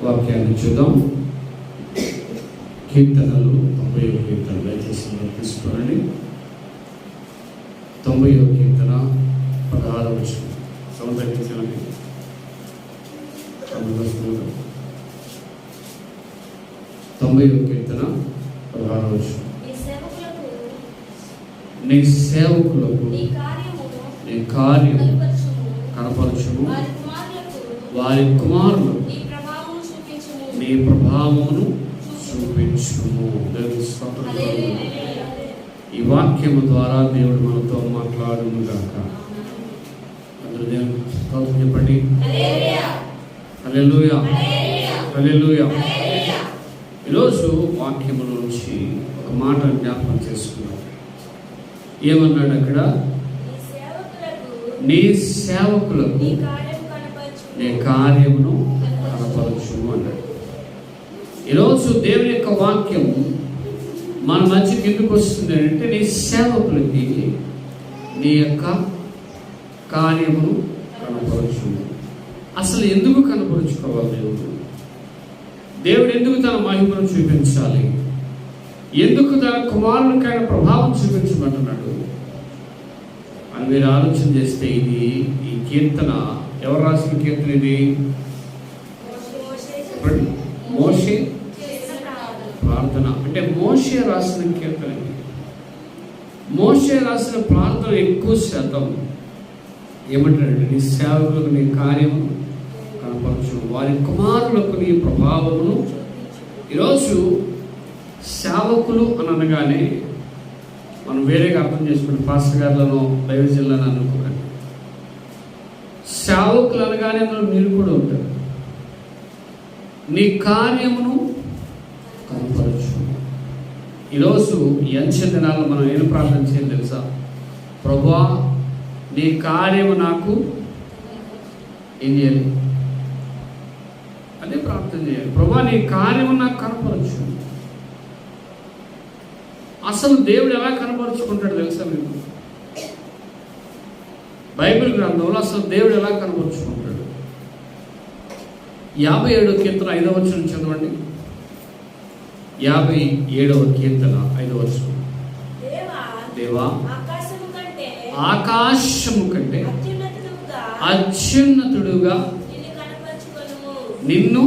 వాక్యాన్ని చూద్దాం. కీర్తనలు 90వ కీర్తన దయచేసి తీసుకోండి. 90వ కీర్తన 16వ వచనం సంతరించండి. 90వ కీర్తన 16వ వచనం. నీ సేవకులకు నీ కార్యం కనపరచుము, వారి కుమారులు నీ ప్రభావమును చూపించుము. ఈ వాక్యము ద్వారా దేవుడు మనతో మాట్లాడును గాక. అందరూ దేవుని స్తోత్రం చెప్పండి. హల్లెలూయా, హల్లెలూయా. ఈరోజు వాక్యము నుంచి ఒక మాట జ్ఞాపకం చేసుకున్నాం. ఏమన్నాడు అక్కడ? నీ సేవకులకు నీ కార్యమును కనపరచుము అన్నాడు. ఈరోజు దేవుని యొక్క వాక్యం మన మధ్యకి ఎందుకు వస్తుంది అంటే, నీ సేవకులకి నీ యొక్క కార్యమును కనపరచుము. అసలు ఎందుకు కనపరుచుకోవాలి? దేవుడు ఎందుకు తన మహిమను చూపించాలి? ఎందుకు తన కుమారునికైన ప్రభావం చూపించమంటున్నాడు అని మీరు ఆలోచన చేస్తే, ఈ కీర్తన ఎవరు రాసిన కీర్తన? ఇది మోషే ప్రార్థన. అంటే మోషే రాసిన కీర్తన. మోషే రాసిన ప్రార్థన ఎక్కువ శాతం ఏమంటారంటే, నీ సేవకులకు నీ కార్యము కనపరచు, వారి కుమారులకు నీ ప్రభావమును. ఈరోజు సేవకులు అని అనగానే మనం వేరేగా అర్థం చేసుకుంటే, పాస్టర్ గారులను దైవజనులను అనుకోకండి. సేవకులు అనగానే అందులో మీరు కూడా ఉంటారు. నీ కార్యమును కనపరచు. ఈరోజు ఈ అంచె దినాల్లో మనం ఏం ప్రార్థన చేయాలి తెలుసా? ప్రభువా, నీ కార్యము నాకు ఏం చేయాలి? అదే ప్రార్థన చేయాలి. ప్రభువా, నీ కార్యము నాకు కనపరచు. అసలు దేవుడు ఎలా కనపరుచుకుంటాడు తెలుసా మీకు? బైబిల్ గ్రంథంలో అసలు దేవుడు ఎలా కనపరుచుకుంటాడు? 57వ కీర్తన 5వ వచనం చదవండి. 57వ కీర్తన 5వ వచనం. దేవా, ఆకాశము కంటే అత్యున్నతుడుగా నిన్ను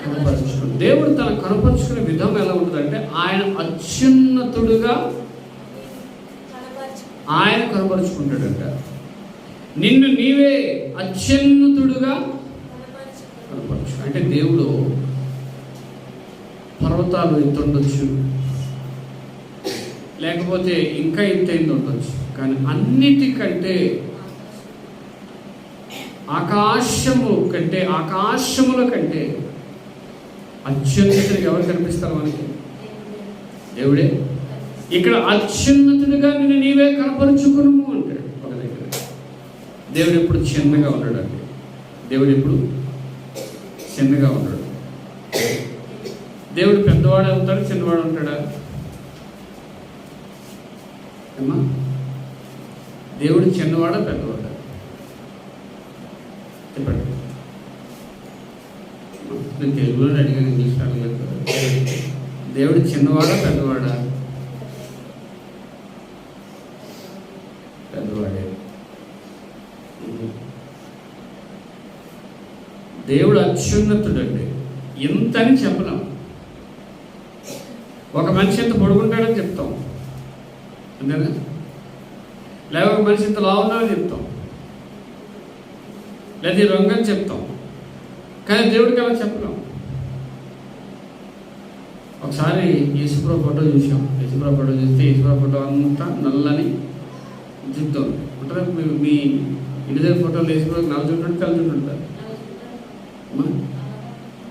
కనపరుచుకుని. దేవుడు తన కనపరుచుకునే విధం ఎలా ఉంటుందంటే, ఆయన అత్యున్నతుడుగా ఆయన కనపరుచుకుంటాడంట. నిన్ను నీవే అత్యున్నతుడుగా కనపరచు. అంటే దేవుడు పర్వతాలు ఎత్తుండొచ్చు, లేకపోతే ఇంకా ఎత్తైంది ఉండొచ్చు, కానీ అన్నిటికంటే ఆకాశముల కంటే అత్యున్నతుడిగా ఎవరు కనిపిస్తారు మనకి? దేవుడే. ఇక్కడ అత్యున్నతుడిగా నిన్ను నీవే కనపరుచుకును అంటాడు ఒక దగ్గర. దేవుడు ఎప్పుడు చిన్నగా ఉన్నాడండి. దేవుడు ఎప్పుడు చిన్నగా ఉన్నాడు. దేవుడు పెద్దవాడు అవుతాడు, చిన్నవాడు ఉంటాడా? అమ్మా, దేవుడు చిన్నవాడా పెద్దవాడా? చెప్పండి. నేను తెలుగులో అడిగాను, ఇంగ్లీష్ అడగలేదు కదా. దేవుడు చిన్నవాడా పెద్దవాడా? పెద్దవాడే. దేవుడు అత్యున్నతుడండి. ఇంతని చెప్పలేం. ఒక మనిషి ఎంత పొడుగుంటాడని చెప్తాం, అంతేనా? లేక ఒక మనిషి ఇంత లావున్నాడని చెప్తాం, లేదా ఈ రంగు అని చెప్తాం. కానీ దేవుడికి అలా చెప్పలేం. ఒకసారి యేసుప్రభు ఫోటో చూసాం. యేసుప్రభు ఫోటో చూస్తే యేసుప్రభు ఫోటో అంతా నల్లని జుట్టు ఉంటారు. మీ ఇంటి దగ్గర ఫోటోలు యేసుప్రభు నల్ల జుట్టు ఉంటే తెల్ల జుట్టు ఉంటారు,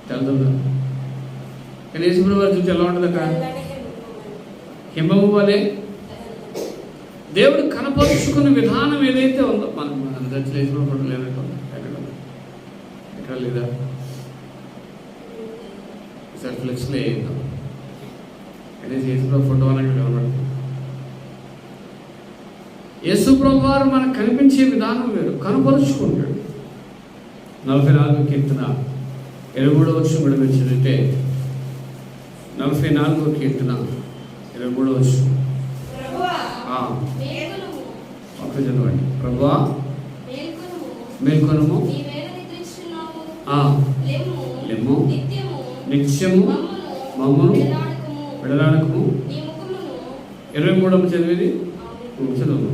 తెల్లదుంటారు. కానీ యేసుప్రభు వారి జుట్టు ఎలా ఉంటుందట? హిమము వలె. దేవుడు కనపరుచుకున్న విధానం ఏదైతే ఉందో, మనం దగ్గర యేసుప్రభు ఫోటో లేనట్టు ఎక్కడ లేదా? సార్ ఫ్లెక్స్లో వేద్దాం. అంటే యేసుప్రభు ఫోటో అన్నట్టు ఉన్నాడు. యేసుప్రభు వారు మనకు కనిపించే విధానం వేరు, కనపరుచుకుంటాడు. 44వ కీర్తన 23వ వచనం కూడా మీరు చదివితే 44వ కీర్తన 23వ వచనం. ఒక చదవండి. ప్రభువా మేల్కొనుము, లెమ్ము, నిత్యము మమ్మును విడనాడకుము. 23వ చదివేది చదువు.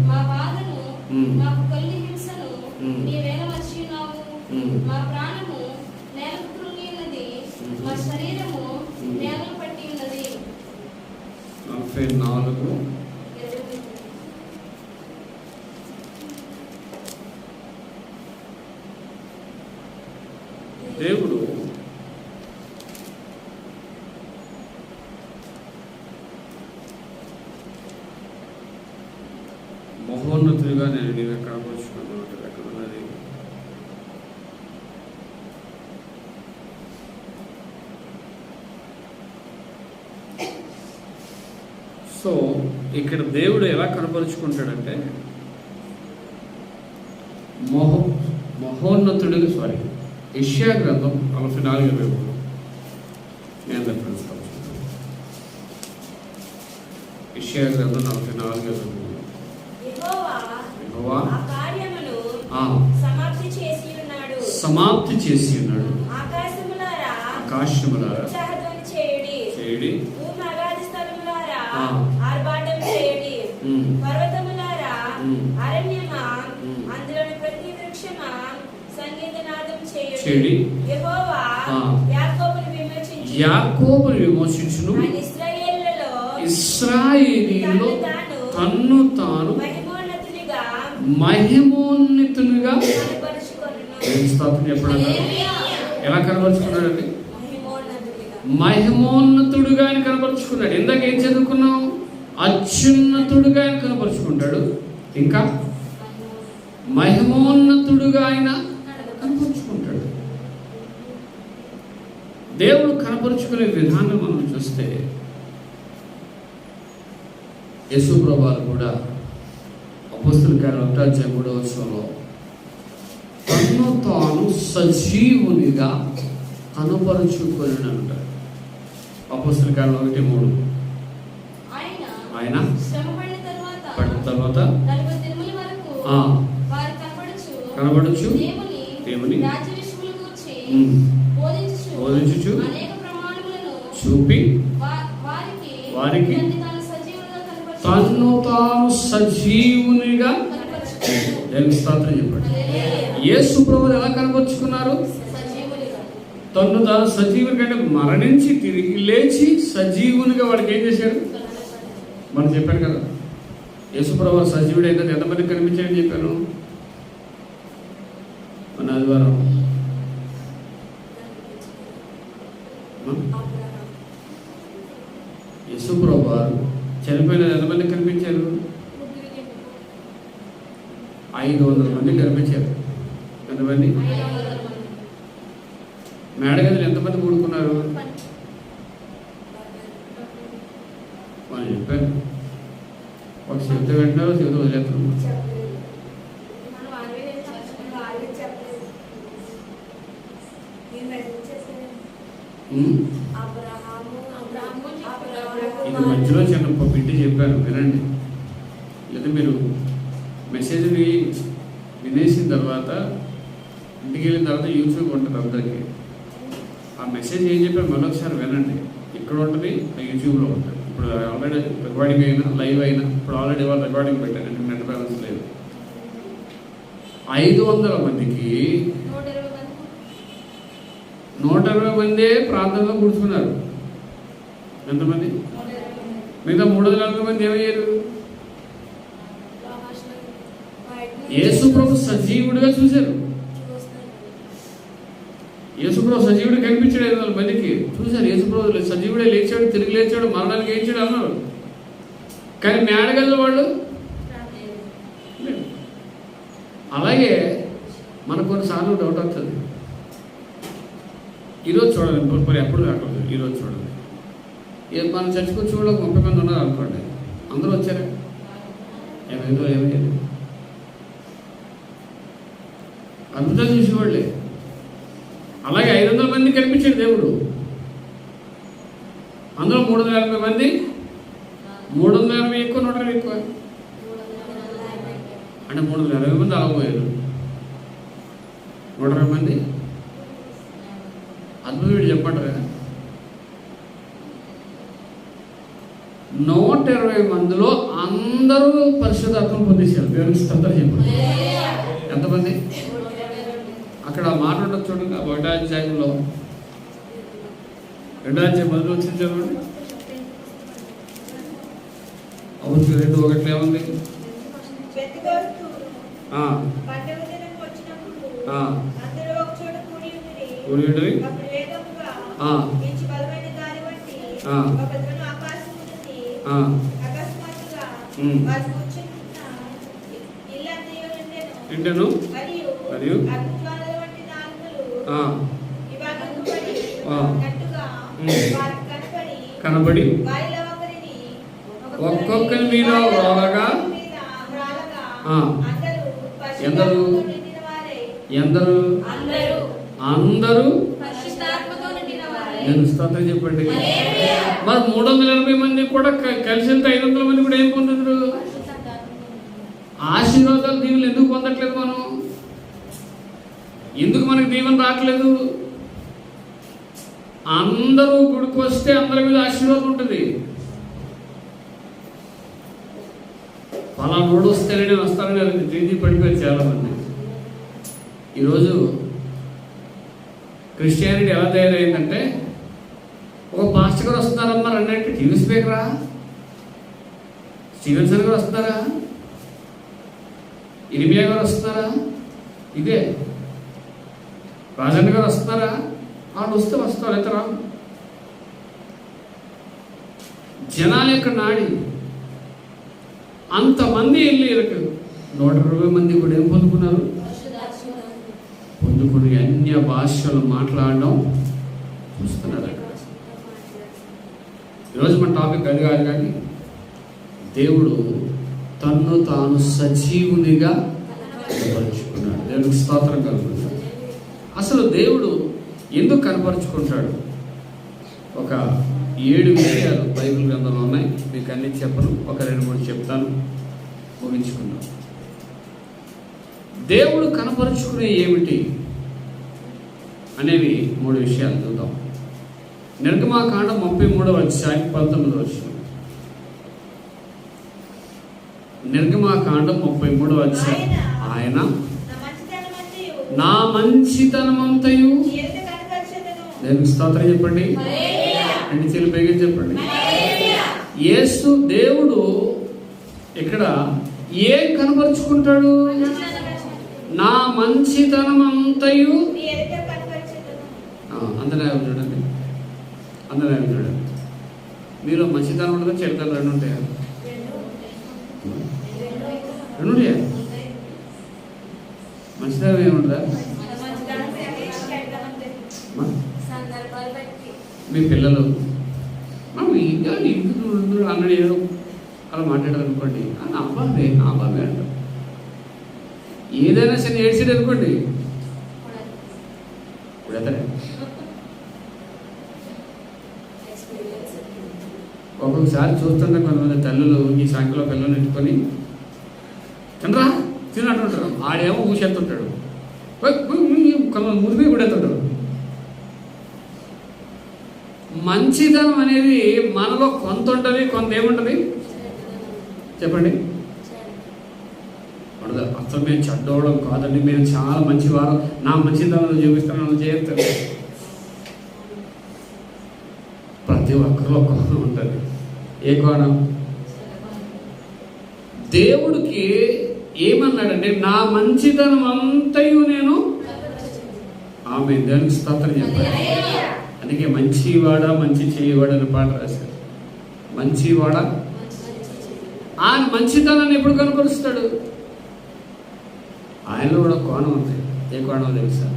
మా బాధను మాకు కలిగి హింసను నీవేళ మర్చినావు. మా ప్రాణము నేలకు కృంగి ఉన్నది, మా శరీరము నేలకు పట్టి ఉన్నది. 44 దేవుడు మహోన్నతుడిగా నేను నీవే కనపరుచుకున్నాను. ఎక్కడ ఉన్నది? సో ఇక్కడ దేవుడు ఎలా కనపరుచుకుంటాడంటే మహోన్నతుడిగా యెషయా గ్రంథం 44:23 నేను ప్రస్తావిస్తాను. యెషయా గ్రంథం 44:23 సమాప్తి చేసి ఉన్నాడు. ఆకాశములారా చేయుడి, పర్వతములారా అరణ్యమా అందులోని ప్రతి వృక్షమా సంగీతనాదం చేయుడి. యెహోవా యాకోబును విమోచించును, ఇశ్రాయేలీయులలో తన్ను తాను మహిమోన్నతునిగా చెప్పడం. ఎలా కనపరుచుకున్నాడండి? మహిమోన్నతుడుగా ఆయన కనపరుచుకున్నాడు. ఇందాక ఏం చదువుకున్నాం? అత్యున్నతుడుగా ఆయన కనపరుచుకుంటాడు, ఇంకా మహిమోన్నతుడుగా ఆయన కనపరుచుకుంటాడు. దేవుడు కనపరుచుకునే విధానం మనం చూస్తే యేసు ప్రభువు కూడా అపోస్తలుల కార్యాలు 1:3 తన్ను తాను సజీవునిగా కనపరుచుకొని అంటారు. అపోస్తలుల కార్యాలు 1:3 ఆయన పడిన తర్వాత కనబడుచు దేవుని బోధించుచు చూపి వారికి తన్ను తాను సజీవునిగా దేవుని స్తోత్రం చెప్పండి. యేసు ప్రభువు ఎలా కనపరుచుకున్నారు? తన్ను తాను సజీవుని కంటే మరణించి తిరిగి లేచి సజీవునిగా వాడికి ఏం చేశాడు? మనం చెప్పాడు కదా, యేసు ప్రభువు సజీవుడు అయితే ఎంతమందికి కనిపించాడని చెప్పాను మన ఆదివారం. యేసు ప్రభువు చనిపోయిన ఎంతమందికి కనిపించారు? 500 మందికి కనిపించారు. ఎంతమంది? మేడగదిలో ఎంతమంది కూడుకున్నారు? వాళ్ళు చెప్పారు. ఒక శబ్ద వెంటనే శబ్దం వదిలేస్తున్నారు. ఇది మధ్యలో చిన్న బిడ్డ చెప్పాను, వినండి. లేదా మీరు మెసేజ్ని వినేసిన తర్వాత ఇంటికి వెళ్ళిన తర్వాత యూట్యూబ్ ఉంటుంది అందరికీ. ఆ మెసేజ్ ఏం చెప్పారు మరొకసారి వినండి. ఇక్కడ ఉంటుంది, యూట్యూబ్లో ఉంటుంది. ఇప్పుడు ఆల్రెడీ రికార్డింగ్ అయినా లైవ్ అయినా ఇప్పుడు ఆల్రెడీ వాళ్ళు రికార్డింగ్ పెట్టారు, నెట్ బ్యాలెన్స్ లేదు. 500 మందికి 120 మందే ప్రాంతంలో కూర్చున్నారు. ఎంతమంది? మిగతా 340 మంది ఏమయ్యారు? యేసు ప్రభు సజీవుడిగా చూశారు. యేసు ప్రభు సజీవుడు కనిపించాడు 500 మందికి చూశారు. యేసు ప్రభు సజీవుడే లేచాడు, తిరిగి లేచాడు, మరణానికి వేయించాడు అన్నారు. కానీ మేడగల్ల వాళ్ళు అలాగే మనకు కొన్నిసార్లు డౌట్ వస్తుంది. ఈరోజు చూడండి, మరి ఎప్పుడు కాకూడదు. ఈరోజు చూడండి, మనం చర్చకొచ్చి కూడా 30 మంది ఉన్నారు అనుకోండి, అందరూ వచ్చారా? ఏమైందో ఏమయ్యారు? అద్భుతాలు చూసేవాళ్ళే. అలాగే 500 మంది కనిపించాడు దేవుడు. అందులో 380 మంది, 380 ఎక్కువ, 120 ఎక్కువ, అంటే 380 మంది అలవపోయారు. 120 మంది అద్భుతం వీడు చెప్పంటారా? 120 మందిలో అందరూ పరిశుద్ధాత్మ పొందేశారు. దేవునికి స్తోత్రం చెప్పండి. ఎంతమంది? అక్కడ మాట్లాడటం చూడండి. 1వ అధ్యాయంలో 2వ అధ్యాయం మొదలు వచ్చింది చూడండి. అవును 2:1 ఏముంది? ఇంటను మరియు కనబడి ఒక్కొక్కరి మీద వ్రాలగా ఎందరు అందరూ నేను స్తోత్రం చెప్పండి. మరి 380 మంది కూడా కలిసి వెళ్తే 500 మంది కూడా ఏం పొందుతారు? ఆశీర్వాదాలు, దీవెనలు ఎందుకు పొందట్లేదు మనం? ఎందుకు మనకి దీవెన రావట్లేదు? అందరూ గుడికి వస్తే అందరి మీద ఆశీర్వాదం ఉంటుంది. పలానోడు వస్తేనే నేను వస్తానని తీర్చి పడిపోయారు చాలామంది. ఈరోజు క్రిస్టియానిటీ ఎలా తయారైందంటే, ఒక పాస్టర్ గారు వస్తున్నారమ్మా రండి అంటే టీవీ స్పీకరా, స్టీవెన్సన్ గారు వస్తున్నారా, ఇరిమియా గారు వస్తున్నారా, ఇదే రాజన్న గారు వస్తున్నారా, వాళ్ళు వస్తే వస్తారు, ఎంత రావు. జనాల యొక్క నాడి అంతమంది వెళ్ళి 120 మంది కూడా ఏం పొందుకున్నారు? పొందుకుని అన్య భాషలు మాట్లాడడం చూస్తున్నారు. ఈరోజు మన టాపిక్ అది కాదు, కానీ దేవుడు తన్ను తాను సజీవునిగా కనపరుచుకున్నాడు. దేవునికి స్తోత్రం కలుగుతుంది. అసలు దేవుడు ఎందుకు కనపరుచుకుంటాడు? ఒక 7 విషయాలు బైబిల్ గ్రంథంలో ఉన్నాయి. మీకు అన్ని చెప్పను, ఒక 2-3 చెప్తాను, ముగించుకున్నాం. దేవుడు కనపరుచుకునే ఏమిటి అనేవి 3 విషయాలు చూద్దాం. నిర్గమాకాండం 33వ అధ్యాయం 19వ వచనం. నిర్గమాకాండం 33వ అధ్యాయం. ఆయన నా మంచితనమంతయు, నేను స్తోత్రం చెప్పండి, అన్ని చెల్లి పైగా చెప్పండి. యేసు దేవుడు ఇక్కడ ఏం కనపరుచుకుంటాడు? నా మంచితనమంతయు. అందరూ చూడండి, అందరూ చూడండి. మీలో మంచితనం ఉండదా, చెడుతనం 2 ఉంటాయా? 2 ఉంటాయా? మంచితనం ఏముండదా? మీ పిల్లలు ఇంకా ఇంటి అన్నది ఏదో అలా మాట్లాడారు అనుకోండి, నా అబ్బాయి అంటారు. ఏదైనా సరే ఏడ్చాడు అనుకోండి, ఇప్పుడు ఎత్తనే. ఒక్కొక్కసారి చూస్తుంటే కొంతమంది తల్లులు ఈ సంఖ్యలో పిల్లలు ఎట్టుకొని తినరా తినట్టుంటారు. ఆడేమో ఊసేస్తుంటాడు, కొంతమంది మురిపి కూడా ఎత్తుంటారు. మంచితనం అనేది మనలో కొంత ఉంటుంది, కొంత ఏముంటుంది చెప్పండి? అసలు మేము చెడ్డవడం కాదండి, మేము చాలా మంచివారు, నా మంచితనం చూపిస్తాను చేయొచ్చు. ప్రతి ఒక్కరిలో కోణం ఉంటుంది. ఏ కోణం? దేవుడికి ఏమన్నాడంటే, నా మంచితనం అంతయు నేను ఆమె దేవునికి స్తోత్రం చెప్పాలి. అందుకే మంచివాడ మంచి చేయవాడు అని పాట రాశారు. మంచివాడ ఆ మంచితనాన్ని ఎప్పుడు కనపరుస్తాడు? ఆయనలో కూడా కోణం ఉంది. ఏ కోణం తెలుసా?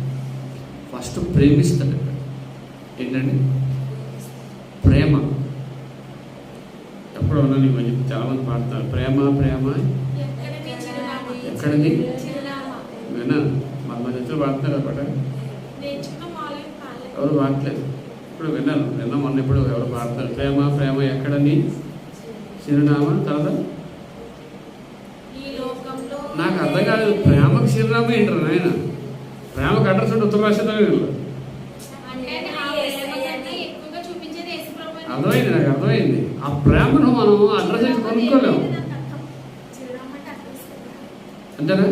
ఫస్ట్ ప్రేమిస్తాడు. ఏంటండి? ప్రేమ. ఎప్పుడు ఉన్నాను ఈ మధ్య చాలా మంది పాడుతున్నారు, ప్రేమ ప్రేమ ఎక్కడిది? మన మధ్యలో చర్చలు పాడుతున్నారు పాట, ఎవరు పాడట్లేదు. ఇప్పుడు విన్నాను మొన్న ఇప్పుడు ఎవరు పాడుతున్నారు, ప్రేమ ప్రేమ ఎక్కడని చిరునామా తర్వాత నాకు అర్థం కాలేదు. ప్రేమకు చిరునామా ఏంటారు నాయన? ప్రేమకు అడ్రస్ ఉంటే ఉత్తర రాష్ట్రంలో అర్థమైంది, నాకు అర్థమైంది. ఆ ప్రేమను మనం అడ్రస్ అయితే కొనుక్కోలేము, అంతేనా?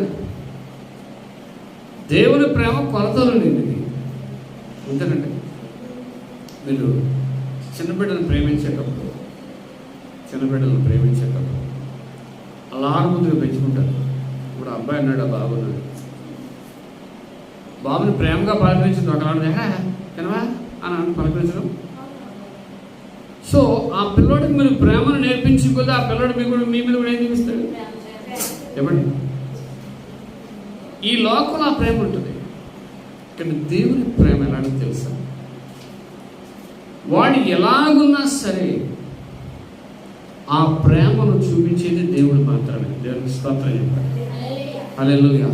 దేవుని ప్రేమ కొలతలుండి అంతేనండి. మీరు చిన్నబిడ్డలను ప్రేమించేటప్పుడు అలారుముద్దుగా పెంచుకుంటారు. ఇప్పుడు అబ్బాయి అన్నాడు, బాబుని ప్రేమగా పలకరించింది ఒకనాడు, తినవా అని పలకరించడం. సో ఆ పిల్లోడికి మీరు ప్రేమను నేర్పించుకోతే ఆ పిల్లోడు మీ మీద కూడా ఏం చూపిస్తాడు చెప్పండి? ఈ లోకంలో ఆ ప్రేమ ఉంటుంది, కానీ దేవుని ప్రేమ ఎలాంటి తెలుసా? వాడు ఎలాగున్నా సరే ఆ ప్రేమను చూపించేది దేవుడు మాత్రమే. దేవునికి స్తోత్రం చెప్పాలి. హల్లెలూయా.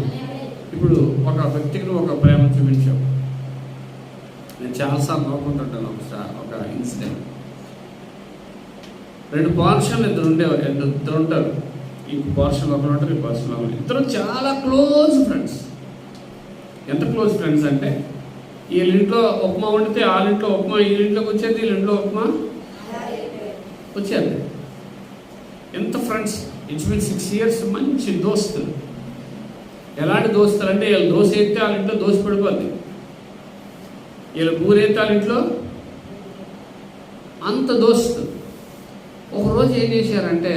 ఇప్పుడు ఒక వ్యక్తికి ఒక ప్రేమ చూపించావు. నేను చాలాసార్లు నవ్వుకుంటుంటాను. ఒక ఇన్సిడెంట్, 2 పోర్షన్లు ఇద్దరు ఉంటారు. ఈ పోర్షన్లో ఒకరు ఉంటారు, ఈ పోర్షన్లో ఒకరు. ఇద్దరు చాలా క్లోజ్ ఫ్రెండ్స్. ఎంత క్లోజ్ ఫ్రెండ్స్ అంటే వీళ్ళ ఇంట్లో ఉప్మా వండితే వాళ్ళ ఇంట్లో ఉప్మా వీళ్ళింట్లోకి వచ్చేది, వీళ్ళ ఇంట్లో ఉప్మా వచ్చేది. ఎంత ఫ్రెండ్స్, ఇంచుమించు 6 years మంచి దోస్తులు. ఎలాంటి దోస్తులు అంటే వీళ్ళు దోశ ఎత్తే వాళ్ళ ఇంట్లో దోశ పడిపోద్ది, వీళ్ళు పూరైతే వాళ్ళ ఇంట్లో అంత దోస్తు. ఒకరోజు ఏం చేశారంటే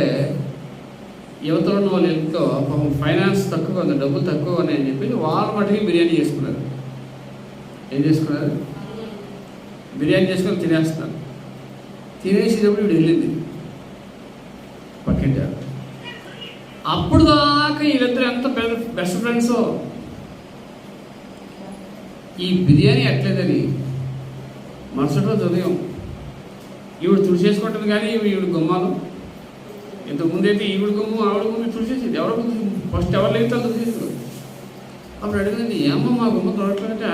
యువతలో ఉన్న వాళ్ళ ఇంట్లో పాపం ఫైనాన్స్ తక్కువ ఉంది, డబ్బులు తక్కువ అని చెప్పి వాళ్ళ మటుకి బిర్యానీ చేసుకున్నారు. ఏం చేసుకున్నారు? బిర్యానీ చేసుకొని తినేస్తున్నారు. తినేసేటప్పుడు ఇప్పుడు వెళ్ళింది పక్కింటి. అప్పుడు దాకా వీళ్ళిద్దరు ఎంత బెస్ట్ ఫ్రెండ్సో. ఈ బిర్యానీ ఎట్లేదని మరుసటి రోజు ఉదయం ఈవిడ తుడిచేసుకుంటుంది, కానీ ఈవిడ గుమ్మాలు ఇంతకుముందు అయితే ఈవిడ గుమ్ము ఆవిడ గుమ్ము తుడిచేసేది. ఎవరో ఫస్ట్ ఎవరు లేకపోతే తుడిచేసేది. అప్పుడు అడిగింది, ఏమో మా గుమ్మ తొడట్లంటే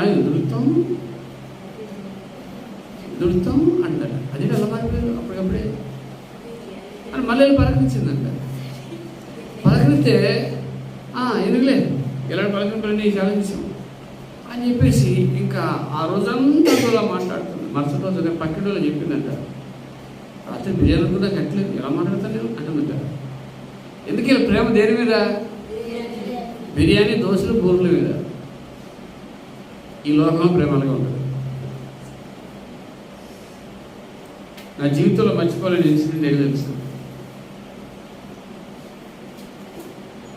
దుడుతాం అంటారు. అది ఎలా మారిపోయారు అప్పటికప్పుడే అని మళ్ళీ పలకరించిందంట. పలకరిస్తే ఎందుకులే ఇలాంటి పలకరింపులన్నీ ఆలోచించాం అని చెప్పేసి ఇంకా ఆ రోజంతా అలా మాట్లాడుతుంది. మరుసటి రోజు పక్కింట్లో చెప్పిందంట, రాత్రి బిర్యానీ కూడా కట్టలేదు, ఎలా మాట్లాడతాను అంటుందంట. ఎందుకు ఇలా ప్రేమ దేని మీద? బిర్యానీ, దోశలు, బూర్ల మీద. ఈ లోకంలో ప్రేమ అలాగే ఉంటుంది. నా జీవితంలో మర్చిపోలేని ఇన్సిడెంట్ ఏదో తెలుసు.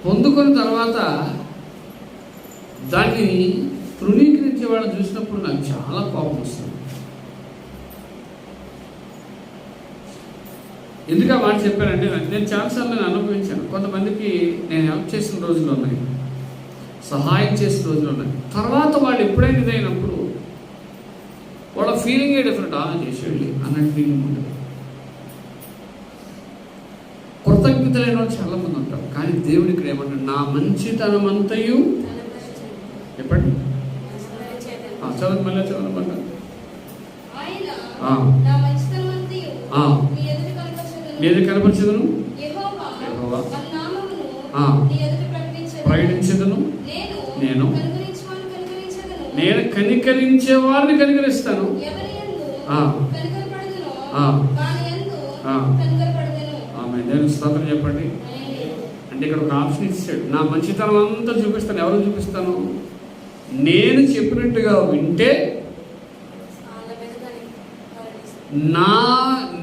పొందుకున్న తర్వాత దాన్ని తృణీకరించే వాళ్ళని చూసినప్పుడు నాకు చాలా కోపం వస్తుంది. ఎందుకు ఆ మాట చెప్పానంటే నేను చాలాసార్లు నేను అనుభవించాను. కొంతమందికి నేను హెల్ప్ చేసిన రోజులు ఉన్నాయి, సహాయం చేసిన రోజులు ఉన్నాయి. తర్వాత వాళ్ళు ఎప్పుడైనా ఇదైనప్పుడు వాళ్ళ ఫీలింగే డిఫరెంట్. చేసేయండి అన్నట్టు ఫీలింగ్ ఉంటుంది. కృతజ్ఞత లేని వాళ్ళు చాలా మంది ఉంటారు. కానీ దేవుడు ఇక్కడ ఏమంటాడు, నా మంచితనం అంతయు చెప్పండి. చదవండి, మళ్ళీ చదవమంటారు. ఏది కనపరచదును, ప్రకటించదును, నేను కనికరించే వారిని కనికరిస్తాను. ఆమె నేను స్తోత్రం చెప్పండి. అంటే ఇక్కడ ఒక ఆప్షన్ ఇచ్చాడు, నా మంచితనం అంతా చూపిస్తాను. ఎవరు చూపిస్తాను? నేను చెప్పినట్టుగా వింటే,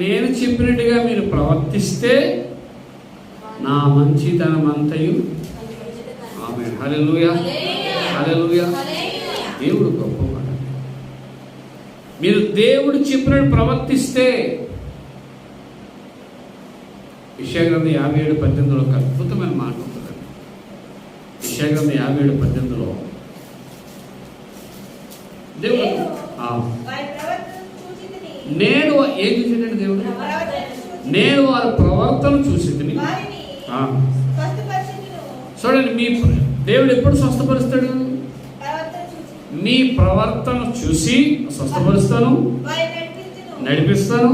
నేను చెప్పినట్టుగా మీరు ప్రవర్తిస్తే నా మంచితనం అంతయు. ఆమేన్. హల్లెలూయా, హల్లెలూయా. దేవుడు గొప్పవాడు. మీరు దేవుడు చెప్పినట్టు ప్రవర్తిస్తే, యెషయా 57:18 ఒక అద్భుతమైన మాట ఉంటుంది. యెషయా 57:18 దేవుడు నేను ఏం చూసాడంటే, దేవుడు నేను వారి ప్రవర్తన చూసి చూడండి. మీ దేవుడు ఎప్పుడు స్వస్థపరుస్తాడు? మీ ప్రవర్తన చూసి స్వస్థపరుస్తాను, నడిపిస్తాను.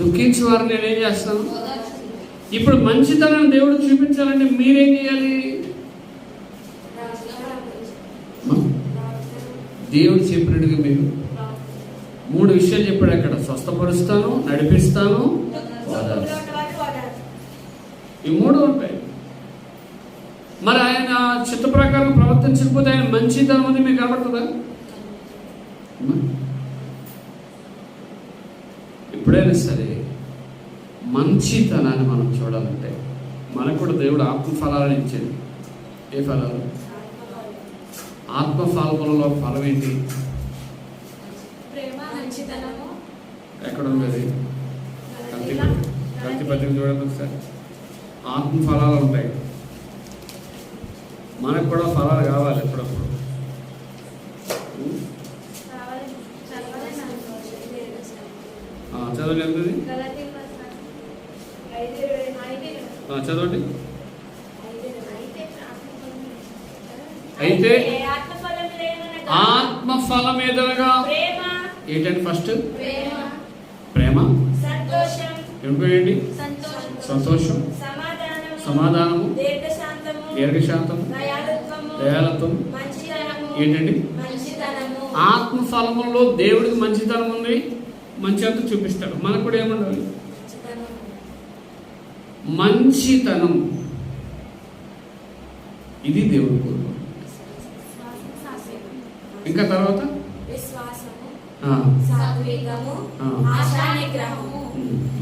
దుఃఖించి వారిని నేనేం చేస్తాను. ఇప్పుడు మంచితనాన్ని దేవుడు చూపించాలంటే మీరేం చేయాలి? దేవుడు చెప్పినట్టుగా మీరు 3 విషయాలు చెప్పాడు అక్కడ. స్వస్థపరుస్తాను, నడిపిస్తాను, ఈ 3 ఉంటాయి. మరి ఆయన చిత్త ప్రకారం ప్రవర్తించకపోతే ఆయన మంచితనం అని మీకు కనబడుతుందా? ఎప్పుడైనా సరే మంచితనాన్ని మనం చూడాలంటే మనకు కూడా దేవుడు ఆత్మఫలాలను ఇచ్చింది. ఏ ఫలాలు? ఆత్మఫలములలో ఫలం ఏంటి? ఎక్కడ ఉంది? కల్తీ పత్రిక చూడండి ఒకసారి. ఆత్మఫలాలు ఉంటాయి. మనకు కూడా ఫలాలు కావాలి ఎప్పుడప్పుడు. చదవండి. ఎంతది? చదవండి. అయితే ఆత్మఫలం ఏదనగా ఏంటంటే ఫస్ట్ ప్రేమ, ఏంటి? సంతోషం, సమాధానము, దీర్ఘశాంతము, దయాలత్వం. ఏంటండి? ఆత్మఫలములో దేవుడికి మంచితనం ఉంది. మంచి అంతా చూపిస్తాడు. మనకు కూడా ఏముండాలి? మంచితనం. ఇది దేవుడి కోరిక. ఇంకా తర్వాత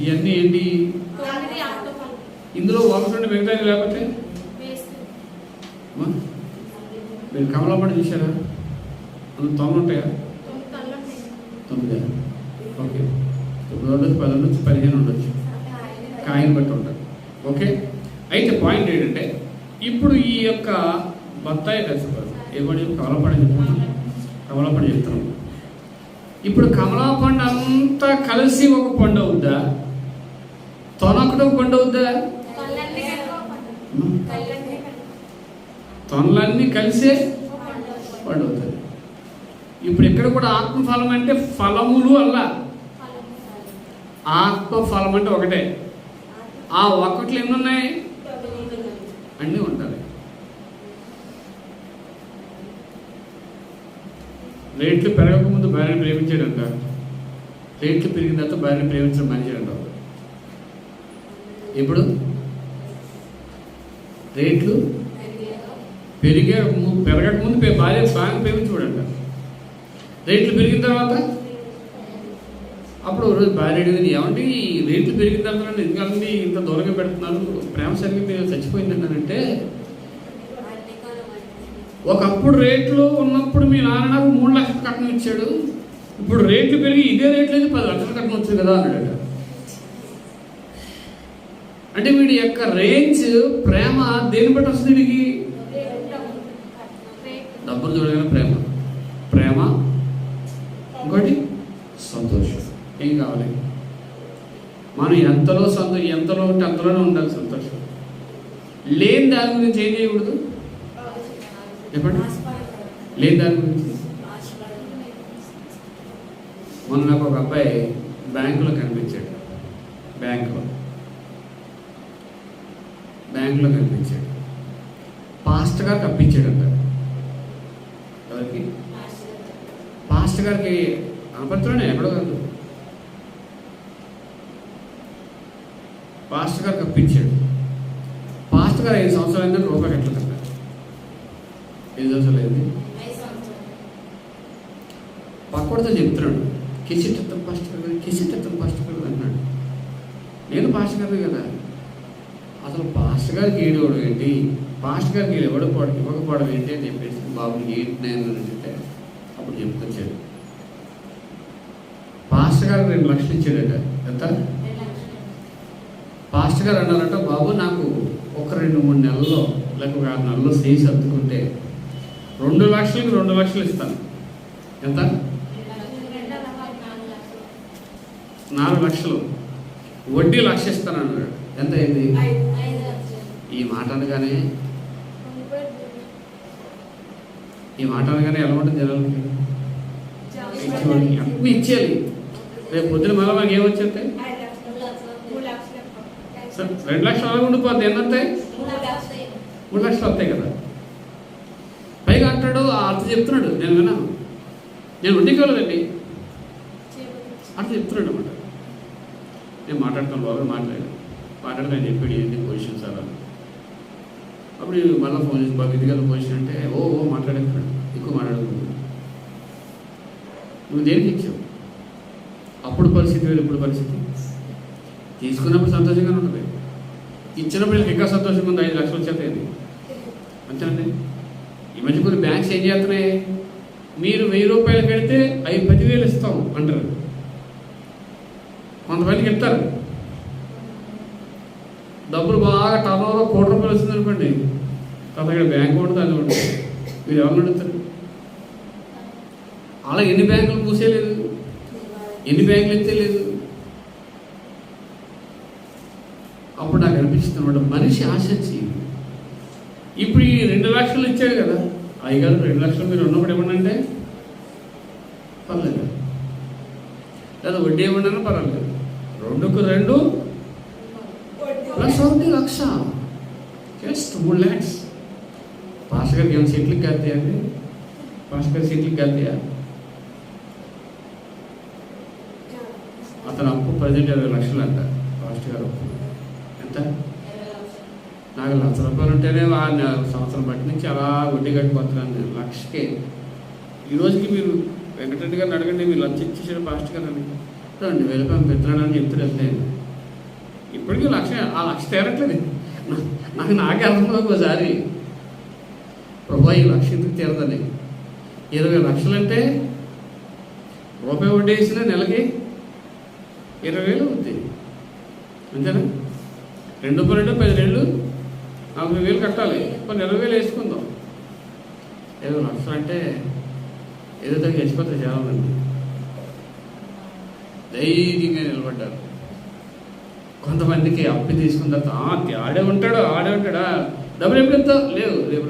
ఇవన్నీ ఏంటి? ఇందులో ఒకటి మిగతా లేకపోతే మీరు కమలాపడి చూసారా? 9 ఉంటాయా? 9. ఓకే. 9 ఉండొచ్చు, 10 ఉండొచ్చు, 15 ఉండొచ్చు. కాయను బట్టి ఉంటుంది. ఓకే. అయితే పాయింట్ ఏంటంటే ఇప్పుడు ఈ యొక్క బత్తాయి దశపడు ఏమని కమలాపడి చెప్తున్నాం. కమలాపడి చెప్తున్నాం. ఇప్పుడు కమలాపండు అంతా కలిసి ఒక పండు అవుద్దా? తొనొకటి ఒక పండు అవుద్దా? తొనలన్నీ కలిసే పండు అవుతుంది. ఇప్పుడు ఇక్కడ కూడా ఆత్మఫలం అంటే ఫలములు అల్లా. ఆత్మఫలం అంటే ఒకటే. ఆ ఒక్కట్లు ఎన్ని ఉన్నాయి? అన్నీ ఉంటాయి. రేట్లు పెరగకముందు భార్యను ప్రేమించాడంట. రేట్లు పెరిగిన తర్వాత భార్యను ప్రేమించడం మనిషిడంట. ఇప్పుడు రేట్లు పెరగక ముందు భార్య బాగా ప్రేమించుకోడంట. రేట్లు పెరిగిన తర్వాత అప్పుడు రోజు భార్య అడిగింది, ఏమంటే ఈ రేట్లు పెరిగిన తర్వాత ఎందుకంటే ఇంత దూరంగా పెడుతున్నారు, ప్రేమ సరిగ్గా మీరు చచ్చిపోయిందంటే, ఒకప్పుడు రేట్లు ఉన్నప్పుడు మీ నాన్న నాకు 3 లక్షలు కట్నం ఇచ్చాడు, ఇప్పుడు రేట్లు పెరిగి ఇదే రేట్లు అయితే 10 లక్షలు కట్నం వచ్చింది కదా అన్నాడట. అంటే వీడి యొక్క రేంజ్ ప్రేమ దేని బట్టి వస్తుంది? వీడికి డబ్బులు చూడగానే ప్రేమ, ఇంకోటి సంతోషం. ఏం కావాలి? మనం ఎంతలో ఉంటే అంతలోనే ఉండాలి సంతోషం. లేని దాని గురించి ఏం చేయకూడదు చెప్పండి. లేని దాని గురించి. మొన్న నాకు ఒక అబ్బాయి బ్యాంకులో కనిపించాడు. బ్యాంకులో కనిపించాడు. పాస్టర్ గారికి అప్పించాడంట. ఎవరికి? పాస్టర్ గారికి. అనపత్రనే ఎక్కడో కాదు. పాస్టర్ గారికి అప్పించాడు. పాస్టర్ గారు 5 సంవత్సరాలు అయిందని రూపాయి కట్టలేదు. 5 సంవత్సరాలు అయింది. పక్కడితో చెప్తున్నాడు, కిసిట్ ఎత్తం పాస్టర్ గారు అన్నాడు. నేను పాస్టర్ గారిని కదా. అసలు పాస్టర్ గారికి ఏడవడం ఏంటి, పాస్టర్ గారికి ఇవ్వకపోవడం ఏంటి అని చెప్పేసి బాబు ఏంటి నేను అంటే అప్పుడు చెప్పుకొచ్చాడు. పాస్టర్ గారు 2 లక్షలు ఇచ్చాడట. ఎంత? పాస్టర్ గారు అన్నారట, బాబు నాకు ఒక 2-3 నెలల్లో లేక 6 నెలల్లో చేసి అద్దుకుంటే 2 లక్షలకి 2 లక్షలు ఇస్తాను. ఎంత? 4 లక్షలు. వడ్డీ 1 లక్ష ఇస్తాను అన్నాడు. ఎంత అయింది? ఈ మాట అనగానే ఈ మాట అనగానే ఎలా ఉంటుంది జనాలకి? ఎక్కువ ఇచ్చేయాలి. రేపు పొద్దున మళ్ళీ మాకు ఏమొచ్చేస్తే 2 లక్షలు అలాగే ఉండిపోద్ది. ఎన్ని వస్తాయి? 3 లక్షలు వస్తాయి కదా. పైగా అంటాడు, అర్థ చెప్తున్నాడు, నేను విన్నాను, నేను ఉండికోలేదండి, అర్థ చెప్తున్నాడు అనమాట. నేను మాట్లాడతాను, బాబు మాట్లాడితే నేను చెప్పాడు ఏంటి పొజిషన్ సార్ అని. అప్పుడు మళ్ళీ ఫోన్ చేసి, బాబు ఇది కదా పొజిషన్ అంటే, ఓ మాట్లాడేస్తున్నాడు, ఎక్కువ మాట్లాడుతున్నాడు. నువ్వు దేనికి ఇచ్చావు? అప్పుడు పరిస్థితి వేరు, ఇప్పుడు పరిస్థితి. తీసుకున్నప్పుడు సంతోషంగానే ఉంటుంది, ఇచ్చినప్పుడు ఇంకా సంతోషంగా ఉంది. 5 లక్షలు వచ్చేది అంతేనండి. ఈ మధ్య కొన్ని బ్యాంక్స్ ఏం చేస్తున్నాయి, మీరు 1000 రూపాయలు కడితే అవి 10,000 ఇస్తాం అంటారు. కొంతమందికి ఇస్తారు. డబ్బులు బాగా టర్నోవర్ 1 కోటి రూపాయలు వస్తుంది అనుకోండి, తర్వాత ఇక్కడ బ్యాంక్ ఉంటుంది, అది ఉంటుంది. మీరు ఎవరిని అడుగుతారు? అలా ఎన్ని బ్యాంకులు మూసేయలేదు, ఎన్ని బ్యాంకులు ఎత్తేలేదు. అప్పుడు నాకు అనిపిస్తుంది అనమాట, మనిషి ఆశించి ఇప్పుడు ఈ 2 లక్షలు ఇచ్చాడు కదా, అయ్యగారు 2 లక్షలు మీరు ఉన్నప్పుడు ఇవ్వండి పర్లేదు, లేదా వడ్డీ ఇవ్వండి పర్వాలేదు. 2కు 2 ప్లస్ 1 లక్ష, జస్ట్ 3 lakhs. పాస్టర్ గారికి ఏమైనా సీట్లకి కాస్తాయండి? పాస్టర్ గారి సీట్లకి కాస్తాయా? అతను అప్పు ప్రజెంట్ 20 లక్షలు అంట. పాస్టర్ గారు అప్పు ఎంత? నాకు 1 లక్ష రూపాయలు ఉంటేనే సంవత్సరం బట్టి నుంచి అలా వడ్డీ కట్టిపోతున్నాను నేను. 1,00,000కే ఈ రోజుకి మీరు వెంకటరెడ్డి గారిని అడగండి, మీరు లంచ్ ఇచ్చేసాడు పాస్టర్ గారు అని, 2,000 రూపాయలు పెత్తనాడని చెప్తాడు. వెళ్తే ఇప్పటికీ 1,00,000, ఆ 1,00,000 తీరట్లేదు. నాకే అర్థం ఒకసారి, ప్రభా ఈ 1,00,000 ఎందుకు తీరదని. 20 లక్షలు అంటే రూపాయి వడ్డీ వేసినా నెలకి 20,000 అవుద్ది అంతేనా? 2 రూపాయలు 10 నెలలు 40,000 కట్టాలి. కొన్ని 20,000 వేసుకుందాం. 20 లక్షలు అంటే ఏదో తగ్గ చచ్చిపోతాయి చాలామంది. ధైర్యంగా నిలబడ్డారు. కొంతమందికి అప్పు తీసుకున్న తర్వాత ఆడే ఉంటాడా, డబ్బులు ఎప్పుడు ఎంతో లేవు, రేపు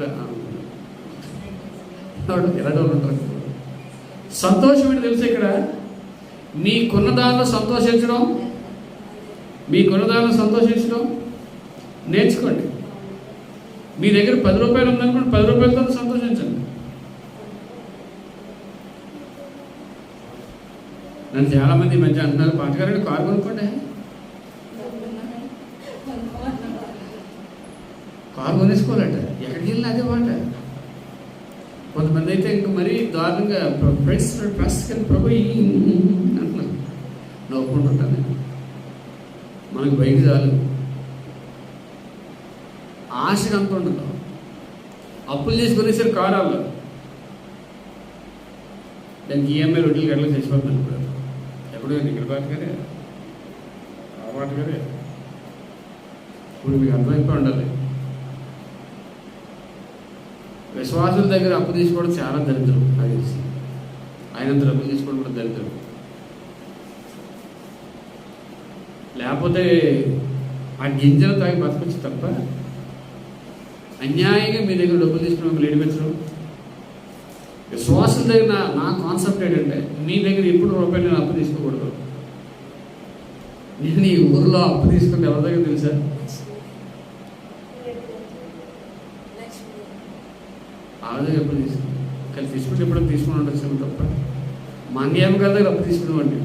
ఎలా డబ్బులు ఉంటారు. సంతోషం ఏంటి తెలుసు? ఇక్కడ మీకున్న దానిలో సంతోషించడం నేర్చుకోండి. మీ దగ్గర 10 రూపాయలు ఉందనుకోండి, 10 రూపాయలతో సంతోషించండి. నన్ను చాలామంది ఈ మధ్య అంటున్నారు, పాటగారండి కారు కొనుక్కోండి. కారు కొనేసుకోవాలట, ఎక్కడికి వెళ్ళినా అదే మాట. కొంతమంది అయితే ఇంక మరీ దారుణంగా ప్రభు అంటున్నాను, నవ్వుకుంటుంటాను. మనకు బైక్ చాలు, ఆశగా అంత ఉండదు. అప్పులు చేసుకునేసరి కారాల్లో దానికి ఈఎంఐ రొట్టెలు గట్లా చేసిపోతున్నాను. ఇప్పుడు ఎప్పుడు ఇక్కడ పాటగానే ఆ పాటగానే ఇప్పుడు మీకు అర్థమైపోయి ఉండాలి. విశ్వాసుల దగ్గర అప్పు తీసుకోవడం చాలా దరిద్రం. నాకు తెలిసి ఆయనంత డబ్బులు తీసుకోవడం కూడా దరిద్రం. లేకపోతే ఆ గింజలు తాగి బతకొచ్చు తప్ప అన్యాయంగా మీ దగ్గర డబ్బులు తీసుకుని మిమ్మల్ని ఏడిపించడం. విశ్వాసుల దగ్గర నా కాన్సెప్ట్ ఏంటంటే, మీ దగ్గర ఎప్పుడు రూపాయలు నేను అప్పు తీసుకోకూడదు. నేను ఈ ఊర్లో అప్పు తీసుకుంటే ఎవరి దగ్గర తెలుసా? ఆవిడ దగ్గర అప్పు తీసుకుంటాను. కానీ తీసుకుంటే ఎప్పుడో తీసుకుని ఉండొచ్చు తప్ప మా అన్యాయం గారి దగ్గర అప్పు తీసుకున్నామండి.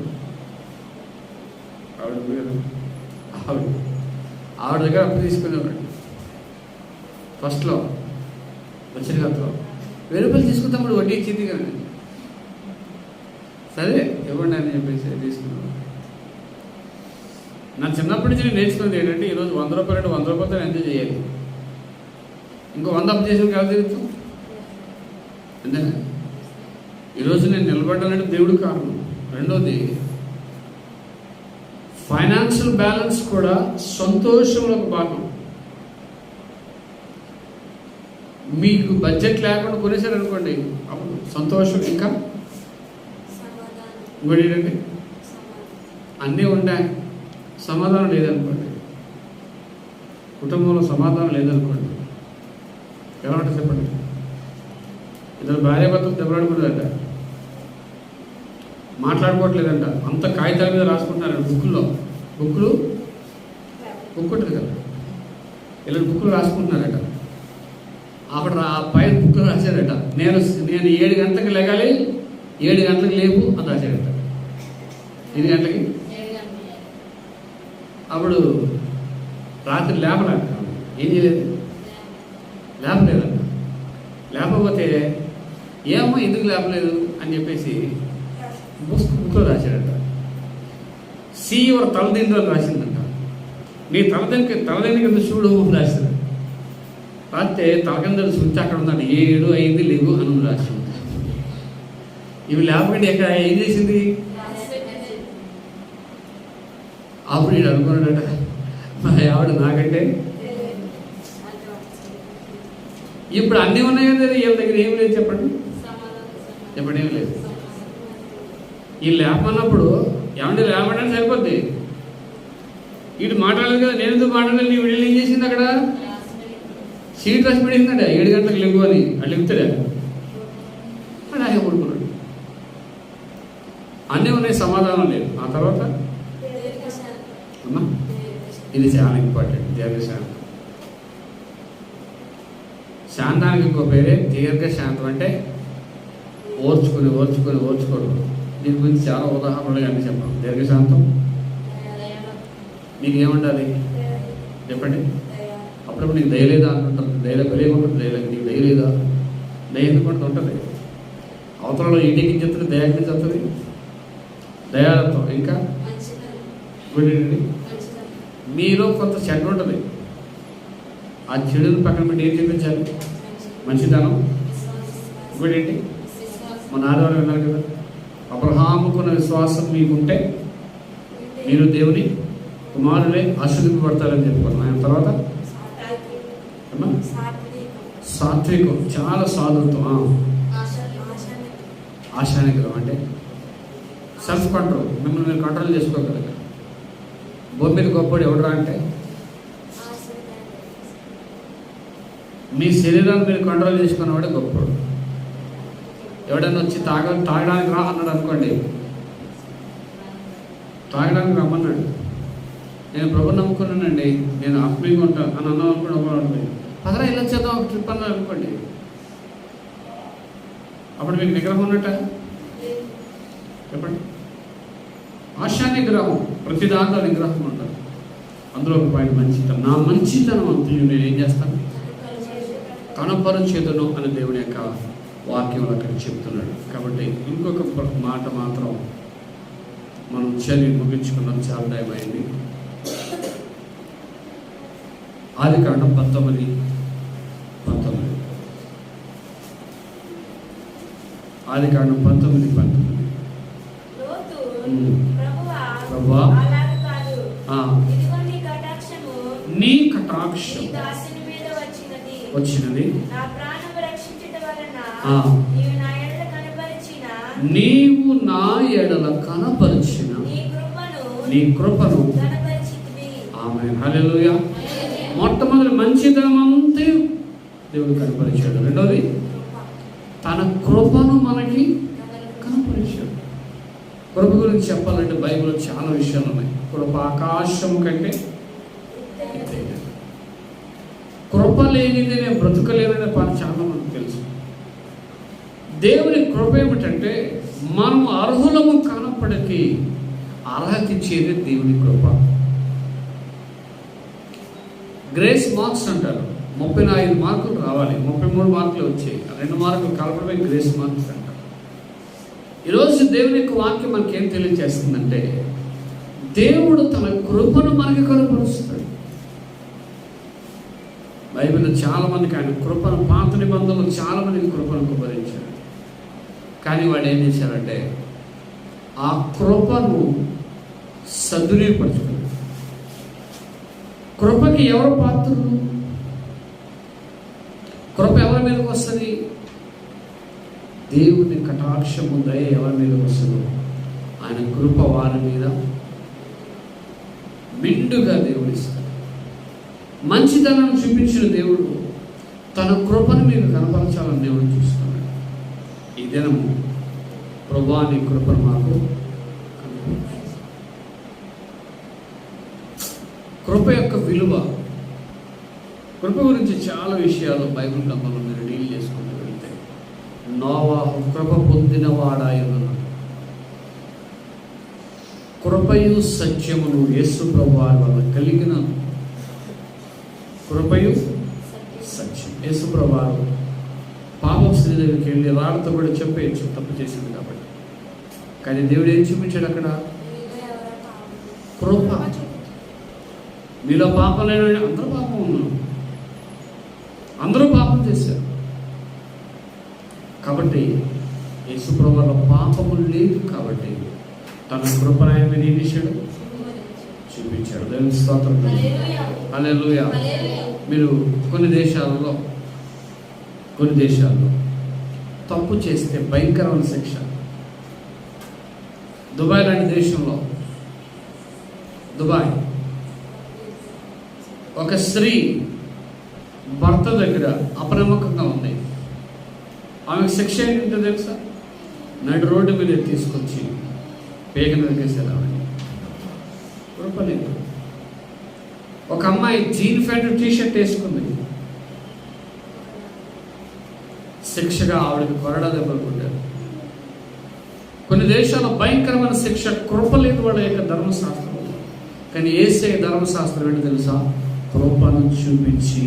ఆవిడ దగ్గర అప్పు తీసుకునేవాడు. ఫస్ట్లో వచ్చిన గతలో 1000 రూపాయలు తీసుకుంటాం, కూడా వడ్డీ ఇచ్చింది కానీ సరే ఇవ్వండి అని చెప్పేసి తీసుకున్నాను. నా చిన్నప్పటి నుంచి నేను నేర్చుకున్నది ఏంటంటే, ఈరోజు 100 రూపాయలు అంటే 100 రూపాయలతో ఎంజాయ్ చేయాలి. ఇంకో 100 అప్పు చేసిన కాదు తిరుగుతాం అంతేనా? ఈరోజు నేను నిలబడ్డానంటే దేవుడు కారణం. రెండోది, ఫైనాన్షియల్ బ్యాలెన్స్ కూడా సంతోషంలో ఒక భాగం. మీకు బడ్జెట్ లేకుండా కొనేసారు అనుకోండి, అప్పుడు సంతోషం. ఇంకా ఇంకోటి ఏంటంటే, అన్నీ ఉంటాయి, సమాధానం లేదనుకోండి, కుటుంబంలో సమాధానం లేదనుకోండి, ఎలా ఉంటుంది చెప్పండి? ఇద్దరు భార్య భర్తలు దెబ్బలాడుకుంటుందంట, మాట్లాడుకోవట్లేదంట, అంత కాగితాల మీద రాసుకుంటున్నారంట. బుక్కులు ఉంటుంది కదా, ఇలాంటి బుక్కులు రాసుకుంటున్నారట. అప్పుడు ఆ పైన బుక్కులు రాశాడట, నేను 7 గంటలకు లెగాలి, 7 గంటలకు లేవు అని రాశాడట. 8 గంటలకి. అప్పుడు రాత్రి లేపలేక ఏం చేయలేదు, లేపలేదంట. లేకపోతే ఏమో ఎందుకు లేపలేదు అని చెప్పేసి బుక్లో రాశాడట. ఎవరు తలదిండ్రు రాసిందంట. నీ తలదిండి కింద చూడు అని రాశాడు. రాస్తే తలకింద చూస్తే అక్కడ ఉందండి 7 అయింది లేవు అని రాసింది. ఇవి లేపకండి ఎక్కడ ఏం చేసింది. అప్పుడు నేను అనుకున్నాడట, మా ఆవిడ నాకంటే ఇప్పుడు అన్నీ ఉన్నాయి కదా, వీళ్ళ దగ్గర ఏం లేదు చెప్పండి. చెప్పండి ఏం లేదు. ఈ లేపన్నప్పుడు ఏమంటే లేపడానికి సరిపోద్ది. వీడు మాట్లాడలేదు కదా, నేను ఎందుకు మాట్లాడలేదు. నీ వీళ్ళు ఏం చేసింది అక్కడ సీట్ రాసి పెడిందండి 7 గంటలకు లేవు అని. వాళ్ళు చెప్తాడా అని ఆయన పడుకున్నాడు. అన్నీ ఉన్నాయి, సమాధానం లేదు. ఆ తర్వాత అమ్మా ఇది చాలా ఇంపార్టెంట్. దీర్ఘశాంతం. శాంతానికి ఇంకో పేరే దీర్ఘశాంతం. అంటే ఓర్చుకోవడం. దీని గురించి చాలా ఉదాహరణలు అన్నీ చెప్పాం. దీర్ఘశాంతం మీకు ఏముండాలి చెప్పండి. అప్పుడప్పుడు నీకు దయ లేదా అంటుంటారు. దయ కలిగి ఉంటుంది. నీకు దయ లేదా, దయ ఎందుకు ఉంటుంది. అవతలలో ఇంటికి చెప్తుంది, దయాకి చెప్తుంది, దయాలత్వం. ఇంకా మీలో కొంత చెడ్డ ఉంటుంది. ఆ చెడుని పక్కన పెట్టి ఏం చూపించాలి? మంచితనం. ఇంకోటి మన ఆదివారం విన్నారు కదా, అబ్రహాముకున్న విశ్వాసం మీకుంటే మీరు దేవుని కుమారులే ఆశీర్వదింపబడతారని చెప్పుకున్నాం. ఆయన తర్వాత సాత్వికం, చాలా సాధుత్వం. ఆశానిగ్రహం అంటే సెల్ఫ్ కంట్రోల్. మిమ్మల్ని మీరు కంట్రోల్ చేసుకోగలరు. భూమి మీద గొప్పడు ఎవడరా అంటే మీ శరీరాన్ని మీరు కంట్రోల్ చేసుకున్నవాడే గొప్పడు. ఎవడన్నా వచ్చి తాగడానికి రా అన్నాడు అనుకోండి, తాగడానికి రమ్మన్నాడు, నేను ప్రభు నమ్ముకున్నానండి, నేను ఆత్మీయంగా ఉంటాను అని అన్నాం అనుకోండి, పదరా ఇలా చేద్దాం ఒక ట్రిప్ అన్నారు అనుకోండి, అప్పుడు మీకు నిగ్రహం ఉన్నట్ట చెప్పండి. ఆశా నిగ్రహం, ప్రతి దాంట్లో నిగ్రహం ఉంటుంది. అందులో ఒక పాయింట్ మంచితనం. నా మంచితనం అంతయు నేను ఏం చేస్తాను, కనపరచేదను అని దేవుని యొక్క వాక్యంలో అక్కడ చెప్తున్నాడు. కాబట్టి ఇంకొక మాట మాత్రం మనం చదివి ముగించుకున్నాం. చాలా టైం అయింది. ఆదికాండం 19 ఆదికాండం 19 ప్రభువా నీ కటాక్షం వచ్చినది, నీవు నా ఎడల కనపరిచిన నీ కృపను. ఆమేన్, హల్లెలూయా. మొట్టమొదటి మంచితనం అంతే దేవుడు కనపరిచాడు. రెండోది తన కృపను మనకి కనపరిచాడు. కృప గురించి చెప్పాలంటే బైబిల్లో చాలా విషయాలు ఉన్నాయి. కృప ఆకాశం కంటే కృప లేనిది నేను బ్రతుకలేననే పాట చాలా మనకు తెలుసు. దేవుని కృప ఏమిటంటే మనం అర్హులము కానప్పటికీ అర్హత ఇచ్చేది దేవుని కృప. గ్రేస్ మార్క్స్ అంటారు. 35 మార్కులు రావాలి, 33 మార్కులు వచ్చాయి. 2 మార్కులు కలపడమే గ్రేస్ మార్క్స్ అంటారు. ఈరోజు దేవుని యొక్క వాక్యం మనకేం తెలియజేస్తుందంటే దేవుడు తన కృపను మనకి కనపరుస్తాడు. బైబిల్లో చాలా మందికి ఆయన కృపను, పాత నిబంధనలు చాలా మందికి కృపను కుమరించాడు. కానీ వాడు ఏం చేశారంటే ఆ కృపను సద్వినియోగపరచుకున్నాడు. కృపకి ఎవరు పాత్రులు? కృప ఎవరి మీదకి వస్తుంది? దేవుని కటాక్షము, దయ ఎవరి మీదకి వస్తుందో ఆయన కృప వారి మీద మెండుగా దేవుడు ఇస్తాడు. మంచితనాన్ని చూపించిన దేవుడు తన కృపను మీకు కనపరచాలని దేవుడు చూస్తున్నాడు. ఈ దినము ప్రభువా నీ కృపను మాకు కనుగొను. కృప యొక్క విలువ, కృప గురించి చాలా విషయాలు బైబిల్ గ్రంథంలో మీరు డీల్ చేసుకుంటూ వెళ్తే, నోవాహు కృప పొందినవాడాయను, కృపయు సత్యమును యేసు ప్రభువారి వల్ల కలిగిన కృపయు సత్యం. యేసు ప్రభువారు పాపం స్త్రీ దగ్గరికి వెళ్ళి రాళ్ళతో కూడా చెప్పేయచ్చు తప్పు చేసింది కాబట్టి, కానీ దేవుడు ఏం చూపించాడు అక్కడ? కృప. మీలో పాపం లేని అందరూ పాపం ఉన్నారు, అందరూ పాపం చేశారు. కాబట్టి యేసు ప్రభువులో పాపము లేదు కాబట్టి తన కృపను ఆయన మీద ఏం చేశాడు? చూపించాడు. దేవుని స్తోత్రం. హల్లెలూయా. మీరు కొన్ని దేశాలలో తప్పు చేస్తే భయంకరమైన శిక్ష. దుబాయ్ లాంటి దేశంలో, దుబాయ్ ఒక స్త్రీ భర్త దగ్గర అపనమ్మకంగా ఉంది. ఆమెకు శిక్ష ఏంటంటే తెలుసా? నడు రోడ్డు మీద తీసుకొచ్చి పేగ నరికేసారు. ఆమె కృపలేదు. ఒక అమ్మాయి జీన్ ప్యాంటు టీషర్ట్ వేసుకుంది, శిక్షగా ఆవిడకి కొరడా దెబ్బలు కొట్టారు. కొన్ని దేశాల్లో భయంకరమైన శిక్ష. కృప లేదు వాళ్ళ యొక్క ధర్మశాస్త్రంలో. కానీ యేసయ్య ధర్మశాస్త్రం ఏంటో తెలుసా? కృపను చూపించి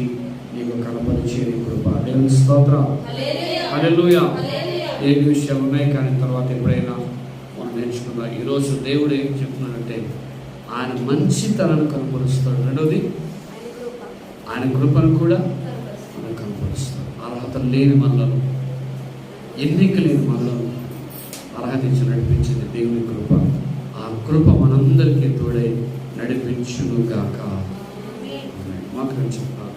నీకు కనపరిచేది కృప. దేవుని స్తోత్రం. హల్లెలూయా. ఏ విషయాలు ఉన్నాయి కానీ తర్వాత ఎప్పుడైనా మనం నేర్చుకుందాం. ఈరోజు దేవుడు ఏం చెప్తున్నాడంటే ఆయన మంచితనాన్ని కనపరుస్తాడు. రెండోది ఆయన కృపను కూడా మనం కనపరుస్తాడు. అర్హత లేని మనలను, ఎన్నిక లేని మనలను అర్హత ఇచ్చి నడిపించింది దేవుని కృప. ఆ కృప మనందరికీ తోడై నడిపించును గాక. మాకు చెప్పాలి.